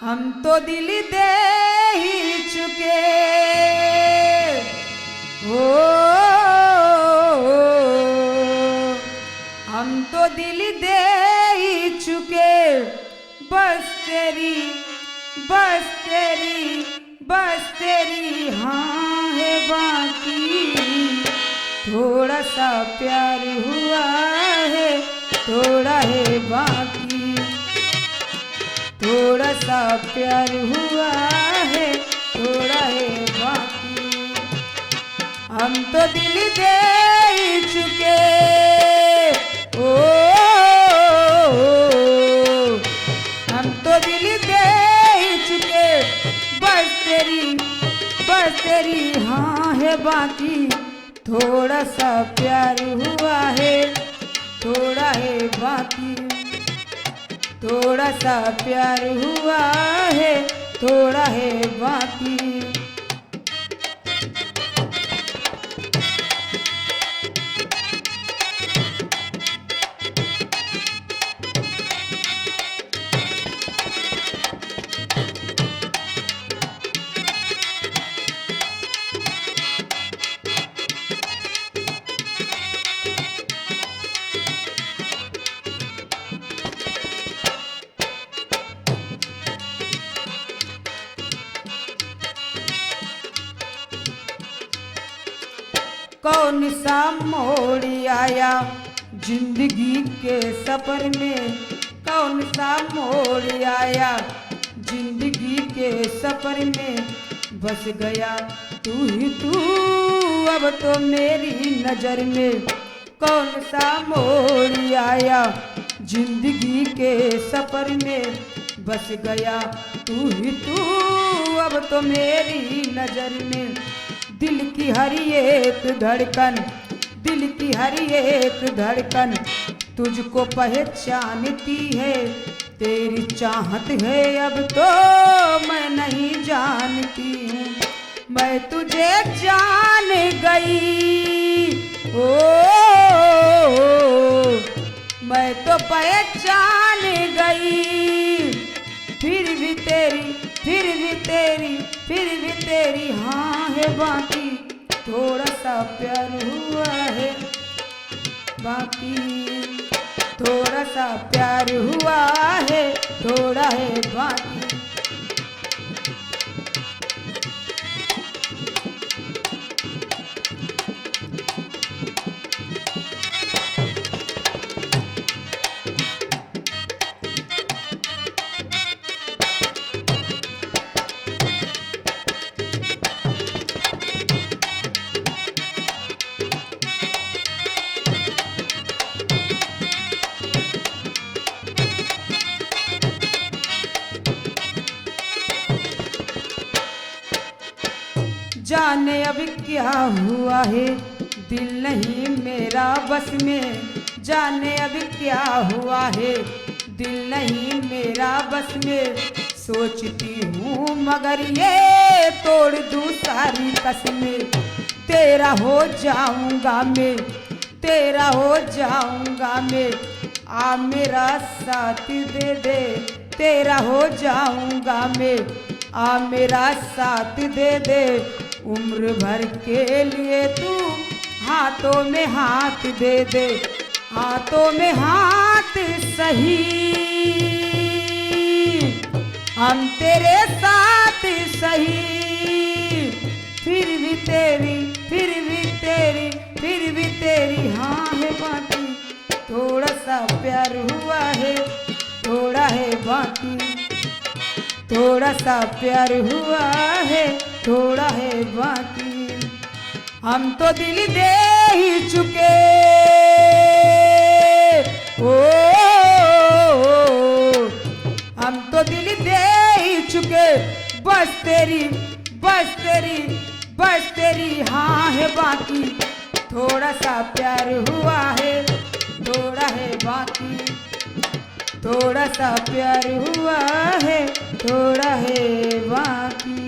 हम तो दिल दे ही चुके हो, हम तो दिल दे ही चुके। बस तेरी बस तेरी बस तेरी हाँ है बाकी। थोड़ा सा प्यार हुआ है, थोड़ा है बाकी। थोड़ा सा प्यार हुआ है, थोड़ा है बाकी। हम तो दिल दे ही चुके ओ, हम तो दिल दे ही चुके। बस तेरी हाँ है बाकी। थोड़ा सा प्यार हुआ है, थोड़ा है बाकी। थोड़ा सा प्यार हुआ है, थोड़ा है बाकी। कौन सा मोड़ आया जिंदगी के सफर में। कौन सा मोड़ आया जिंदगी के सफर में। बस गया तू ही तू अब तो मेरी नजर में। कौन सा मोड़ आया जिंदगी के सफर में। बस गया तू ही तू अब तो मेरी नजर में। दिल की हर एक धड़कन, दिल की हर एक धड़कन तुझको पहचानती है। तेरी चाहत है अब तो मैं नहीं जानती हूँ। मैं तुझे जान गई ओ, मैं तो पहचान गई। फिर भी तेरी हाँ है बाकी। थोड़ा सा प्यार हुआ है बाकी। थोड़ा सा प्यार हुआ है, थोड़ा है बाकी। जाने अब क्या हुआ है, दिल नहीं मेरा बस में। जाने अब क्या हुआ है, दिल नहीं मेरा बस में। सोचती हूँ मगर ये तोड़ दूँ सारी कसमें। तेरा हो जाऊंगा मैं, तेरा हो जाऊंगा मैं। आ मेरा साथ दे दे, तेरा हो जाऊंगा मैं। आ मेरा साथ दे दे। उम्र भर के लिए तू हाथों में हाथ दे दे। हाथों में हाथ सही, हम तेरे साथ सही। फिर भी तेरी हाँ है बाकी। थोड़ा सा प्यार हुआ है, थोड़ा है बाकी। थोड़ा सा प्यार हुआ है, थोड़ा है बाकी। हम तो दिल दे ही चुके ओ, हम तो दिल दे ही चुके। बस तेरी हाँ है बाकी। थोड़ा सा प्यार हुआ है, थोड़ा है बाकी। थोड़ा सा प्यार हुआ है, थोड़ा है बाकी।